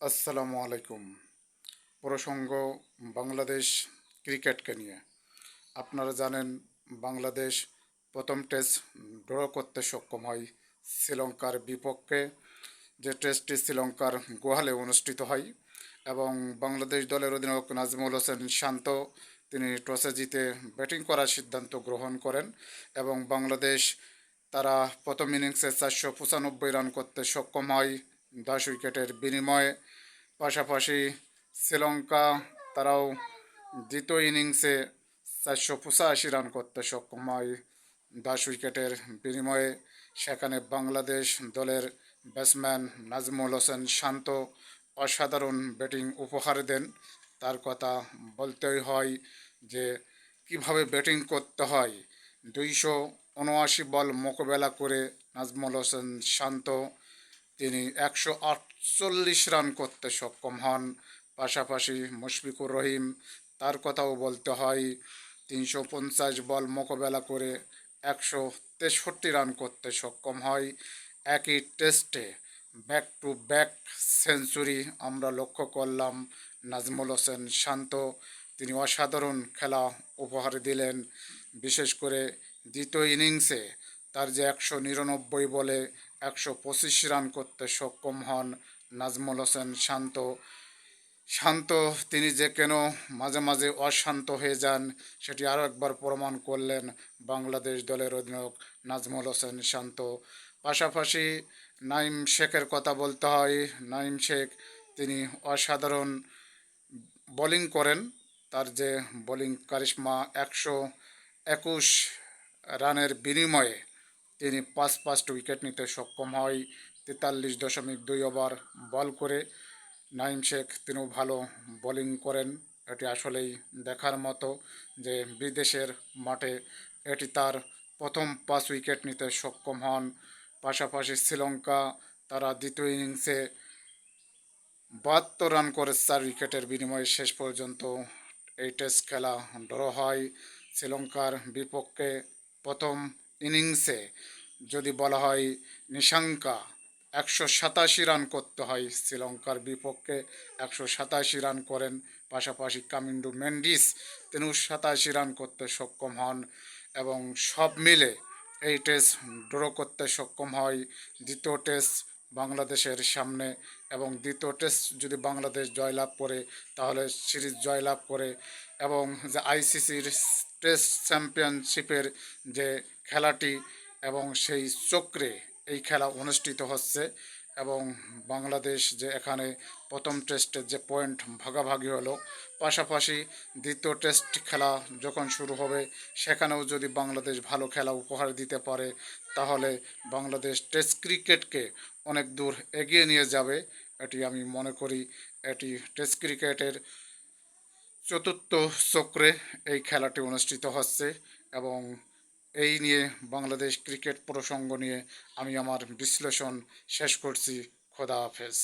আসসালামু আলাইকুম। প্রসঙ্গ বাংলাদেশ ক্রিকেটকে নিয়ে। আপনারা জানেন বাংলাদেশ প্রথম টেস্ট ড্র করতে সক্ষম হয় শ্রীলঙ্কার বিপক্ষে, যে টেস্টটি শ্রীলঙ্কার গোহালে অনুষ্ঠিত হয় এবং বাংলাদেশ দলের অধিনায়ক নাজমুল হোসেন শান্ত তিনি টসে জিতে ব্যাটিং করার সিদ্ধান্ত গ্রহণ করেন এবং বাংলাদেশ তারা প্রথম ইনিংসে 495 রান করতে সক্ষম হয় 10 উইকেটের বিনিময়ে। পাশাপাশি শ্রীলঙ্কা তারাও দ্বিতীয় ইনিংসে 485 রান করতে সক্ষম হয় 10 উইকেটের বিনিময়ে। সেখানে বাংলাদেশ দলের ব্যাটসম্যান নাজমুল হোসেন শান্ত অসাধারণ ব্যাটিং উপহার দেন। তার কথা বলতেই হয় যে কিভাবে ব্যাটিং করতে হয়। 279 বল মোকাবেলা করে নাজমুল হোসেন শান্ত তিনি 148 রান করতে সক্ষম হন। পাশাপাশি মুশফিকুর রহিম, তার কথাও বলতে হয়, 350 বল মোকাবেলা করে 163 রান করতে সক্ষম হয়। একই টেস্টে ব্যাক টু ব্যাক সেঞ্চুরি আমরা লক্ষ্য করলাম নাজমুল হোসেন শান্ত, তিনি অসাধারণ খেলা উপহার দিলেন। বিশেষ করে দ্বিতীয় ইনিংসে তার যে 199 বলে 125 রান করতে সক্ষম হন নাজমুল হোসেন শান্ত। শান্ত তিনি যে কেন মাঝে মাঝে অশান্ত হয়ে যান সেটি আরও একবার প্রমাণ করলেন বাংলাদেশ দলের অধিনায়ক নাজমুল হোসেন শান্ত। পাশাপাশি নাইম শেখের কথা বলতে হয়। নাইম শেখ তিনি অসাধারণ বোলিং করেন। তার যে বোলিং কারিশমা, 121 রানের বিনিময়ে তিনি পাঁচটি উইকেট নিতে সক্ষম হয় 43.2 ওভার বল করে। নাইম শেখ তিনিও ভালো বোলিং করেন। এটি আসলেই দেখার মতো যে বিদেশের মাঠে এটি তার প্রথম 5 উইকেট নিতে সক্ষম হন। পাশাপাশি শ্রীলঙ্কা তারা দ্বিতীয় ইনিংসে 72 রান করে 4 উইকেটের বিনিময়ে শেষ পর্যন্ত এই টেস্ট খেলা ড্র হয়। শ্রীলঙ্কার বিপক্ষে প্রথম ইনিংসে যদি বলা হয় নিশাঙ্কা 187 রান করতে হয় শ্রীলঙ্কার বিপক্ষে, 187 রান করেন। পাশাপাশি কামিন্ডু মেন্ডিস তিনিও 87 রান করতে সক্ষম হন এবং সব মিলে এই টেস্ট ড্র করতে সক্ষম হয় দ্বিতীয় টেস্ট বাংলাদেশের সামনে। এবং দ্বিতীয় টেস্ট যদি বাংলাদেশ জয়লাভ করে তাহলে সিরিজ জয়লাভ করে এবং যে আইসিসির টেস্ট চ্যাম্পিয়নশিপের যে খেলাটি এবং সেই চক্রে এই খেলা অনুষ্ঠিত হচ্ছে এবং বাংলাদেশ যে এখানে প্রথম টেস্টের যে পয়েন্ট ভাগাভাগি হলো, পাশাপাশি দ্বিতীয় টেস্ট খেলা যখন শুরু হবে সেখানেও যদি বাংলাদেশ ভালো খেলা উপহার দিতে পারে তাহলে বাংলাদেশ টেস্ট ক্রিকেটকে অনেক দূর এগিয়ে নিয়ে যাবে। এটি আমি মনে করি। এটি টেস্ট ক্রিকেটের চতুর্থ চক্রে এই খেলাটি অনুষ্ঠিত হচ্ছে এবং এই নিয়ে বাংলাদেশ ক্রিকেট প্রসঙ্গ নিয়ে আমি আমার বিশ্লেষণ শেষ করছি। খোদা হাফেজ।